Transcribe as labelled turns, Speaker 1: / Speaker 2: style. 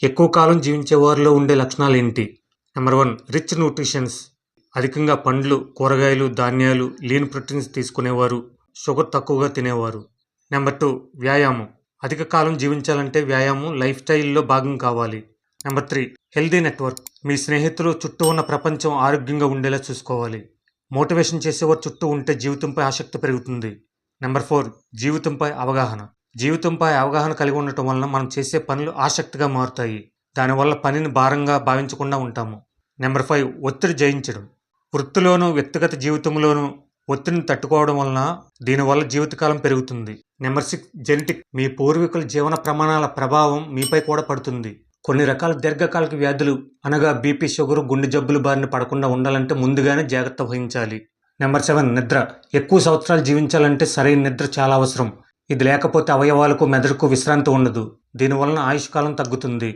Speaker 1: ఎక్కువ కాలం జీవించే వారిలో ఉండే లక్షణాలు ఏంటి? Number 1 rich nutritions. అధికంగా పండ్లు, కూరగాయలు, ధాన్యాలు, లీన్ ప్రోటీన్స్ తీసుకునేవారు, షుగర్ తక్కువగా తినేవారు. నెంబర్ 2 వ్యాయామం. అధిక కాలం జీవించాలంటే వ్యాయామం లైఫ్ స్టైల్లో భాగం కావాలి. Number 3 healthy network. మీ స్నేహితులు చుట్టూ ఉన్న ప్రపంచం ఆరోగ్యంగా ఉండేలా చూసుకోవాలి. మోటివేషన్ చేసేవారు చుట్టూ ఉంటే జీవితంపై ఆసక్తి పెరుగుతుంది. నెంబర్ 4 జీవితంపై అవగాహన. జీవితంపై అవగాహన కలిగి ఉండటం వలన మనం చేసే పనులు ఆసక్తిగా మారుతాయి. దానివల్ల పనిని భారంగా భావించకుండా ఉంటాము. నెంబర్ 5 ఒత్తిడి జయించడం. వృత్తిలోనూ వ్యక్తిగత జీవితంలోనూ ఒత్తిడిని తట్టుకోవడం వలన దీనివల్ల జీవితకాలం పెరుగుతుంది. Number 6 genetic. మీ పూర్వీకుల జీవన ప్రమాణాల ప్రభావం మీపై కూడా పడుతుంది. కొన్ని రకాల దీర్ఘకాలిక వ్యాధులు అనగా బీపీ, షుగర్, గుండె జబ్బులు బారిన పడకుండా ఉండాలంటే ముందుగానే జాగ్రత్త వహించాలి. నెంబర్ 7 నిద్ర. ఎక్కువ సంవత్సరాలు జీవించాలంటే సరైన నిద్ర చాలా అవసరం. ఇది లేకపోతే అవయవాలకు, మెదడుకు విశ్రాంతి ఉండదు. దీనివలన ఆయుష్కాలం తగ్గుతుంది.